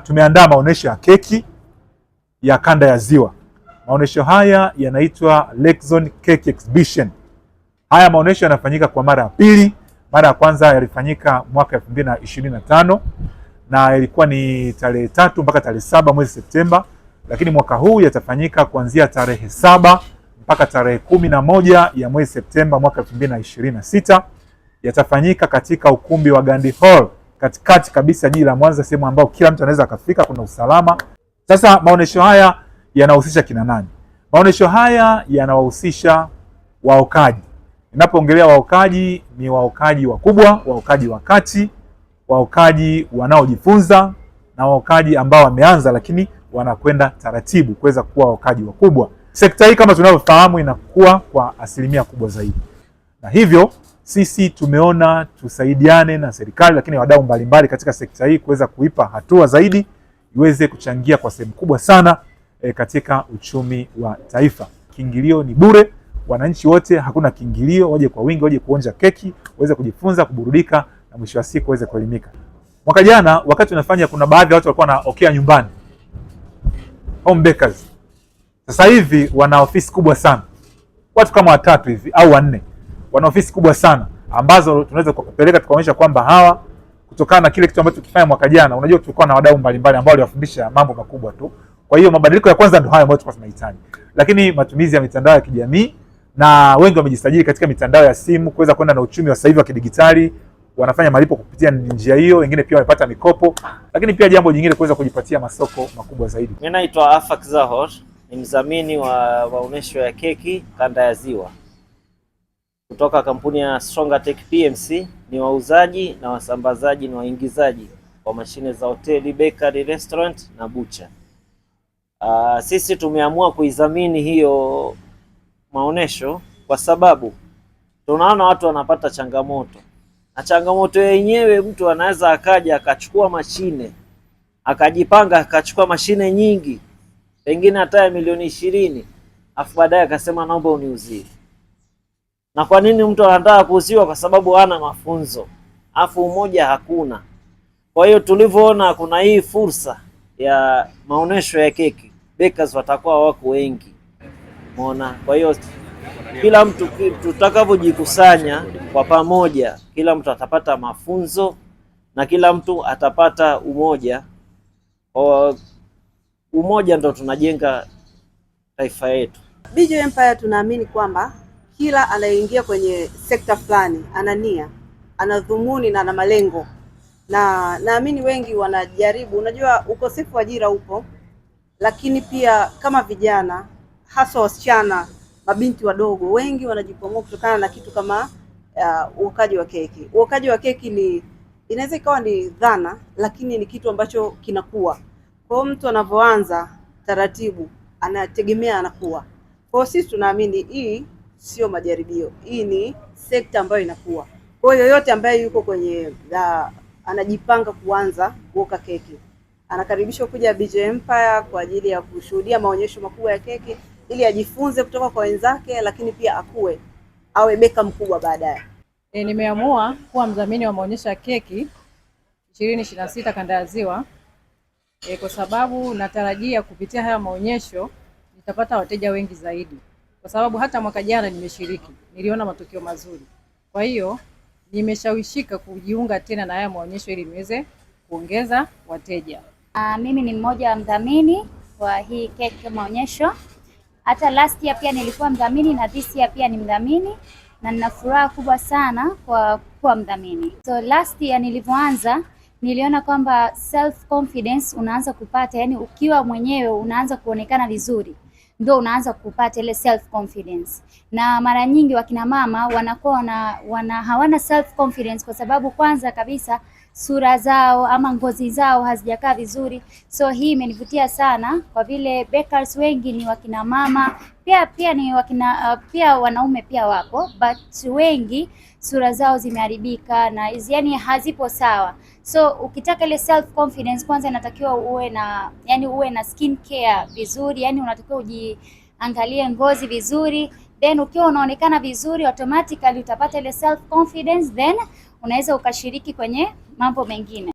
tumeandaa maonesho ya keki ya kanda ya Ziwa. Maonesho haya yanaitwa Lake Zone Cake Exhibition. Haya maonesho yanafanyika kwa mara ya pili. Mara ya kwanza yalifanyika mwaka 2025 na ilikuwa ni tarehe 3 mpaka tarehe 7 mwezi Septemba, lakini mwaka huu yatafanyika kuanzia tarehe 7 mpaka tarehe 11 ya mwezi Septemba mwaka 2026. Yatafanyika katika ukumbi wa Gandhi Hall katikati kabisa jiji la Mwanza, sehemu ambayo kila mtu anaweza akafika, kuna usalama. Sasa maonesho haya yanahusisha kina nani? Maonesho haya yanawahusisha waokaji. Ninapoongelea waokaji, ni waokaji wakubwa, waokaji wa kati, waokaji wanaojifunza na waokaji ambao wameanza lakini wanakwenda taratibu kuweza kuwa waokaji wakubwa. Sekta hii kama tunavyofahamu inakuwa kwa asilimia kubwa zaidi, na hivyo sisi tumeona tusaidiane na serikali lakini wadau mbalimbali katika sekta hii kuweza kuipa hatua zaidi iweze kuchangia kwa sehemu kubwa sana katika uchumi wa taifa. Kiingilio ni bure, wananchi wote hakuna kiingilio, waje kwa wingi, waje kuonja keki, waweze kujifunza, kuburudika na mwisho wa siku waweze kuelimika. Mwaka jana wakati tunafanya, kuna baadhi ya watu walikuwa wanaokea nyumbani, home bakers. Sasa hivi wana ofisi kubwa sana, watu kama 3 hivi au 4 wana ofisi kubwa sana ambazo tunaweza kupeleka tukaonyesha kwamba hawa, kutokana na kile kitu ambacho tulifanya mwaka jana, unajua tulikuwa na wadau mbalimbali ambao waliwafundisha mambo makubwa tu. Kwa hiyo mabadiliko ya kwanza ndio hayo ambayo tulikuwa tunahitaji, lakini matumizi ya mitandao ya kijamii, na wengi wamejisajili katika mitandao ya simu kuweza kwenda na uchumi wa sasa hivi wa kidigitali, wanafanya malipo kupitia njia hiyo, wengine pia wamepata mikopo, lakini pia jambo jingine kuweza kujipatia masoko makubwa zaidi. Mimi naitwa Afak Zahor, ni mdhamini wa maonesho ya keki kanda ya Ziwa kutoka kampuni ya Stronger Tech PMC. Ni wauzaji na wasambazaji na waingizaji wa mashine za hoteli, bakery, restaurant na bucha. Sisi tumeamua kuidhamini hiyo maonesho kwa sababu tunaona watu wanapata changamoto, na changamoto yenyewe mtu anaweza akaja akachukua mashine akajipanga akachukua mashine nyingi pengine hata ya milioni 20, afu baadaye akasema naomba uniuzie. Na kwa nini mtu anataka kuuziwa? Kwa sababu hana mafunzo, afu umoja hakuna. Kwa hiyo tulivyoona kuna hii fursa ya maonesho ya keki, bakers watakuwa wako wengi, umeona. Kwa hiyo kila mtu tutakavyojikusanya kwa pamoja, kila mtu atapata mafunzo na kila mtu atapata umoja. Umoja ndo tunajenga taifa yetu. BJ Empire tunaamini kwamba kila anayeingia kwenye sekta fulani ana nia, ana dhumuni na ana malengo, na naamini wengi wanajaribu. Unajua ukosefu wa ajira upo, lakini pia kama vijana, hasa wasichana, mabinti wadogo, wengi wanajikwamua kutokana na kitu kama uokaji wa keki. Uokaji wa keki ni inaweza ikawa ni dhana, lakini ni kitu ambacho kinakuwa. Kwa mtu anavyoanza taratibu, anategemea anakuwa. Kwa sisi tunaamini hii sio majaribio, hii ni sekta ambayo inakuwa. Kwa hiyo yoyote ambaye yuko kwenye anajipanga kuanza kuoka keki, anakaribishwa kuja BJ Empire kwa ajili ya kushuhudia maonyesho makubwa ya keki, ili ajifunze kutoka kwa wenzake, lakini pia akue, awe beka mkubwa baadaye. Nimeamua kuwa mdhamini wa maonyesho ya keki 2026 kanda ya Ziwa kwa sababu natarajia kupitia haya maonyesho nitapata wateja wengi zaidi, kwa sababu hata mwaka jana nimeshiriki, niliona matokeo mazuri. Kwa hiyo nimeshawishika kujiunga tena na haya maonyesho ili niweze kuongeza wateja. Mimi ni mmoja wa mdhamini wa hii keki maonyesho. Hata last year pia nilikuwa mdhamini na this year pia ni mdhamini, na nina furaha kubwa sana kwa kuwa mdhamini. So last year nilivyoanza niliona kwamba self confidence unaanza kupata, yani ukiwa mwenyewe unaanza kuonekana vizuri, ndio unaanza kupata ile self confidence. Na mara nyingi wakina mama wanakuwa hawana self confidence kwa sababu kwanza kabisa sura zao ama ngozi zao hazijakaa vizuri. So hii imenivutia sana kwa vile bakers wengi ni wakina mama, pia ni wakina pia wanaume pia wapo, but wengi sura zao zimeharibika na yani hazipo sawa. So ukitaka ile self confidence kwanza inatakiwa uwe na skin care vizuri, yani unatakiwa ujiangalie ngozi vizuri, then ukiwa unaonekana vizuri automatically utapata ile self confidence, then unaweza ukashiriki kwenye mambo mengine.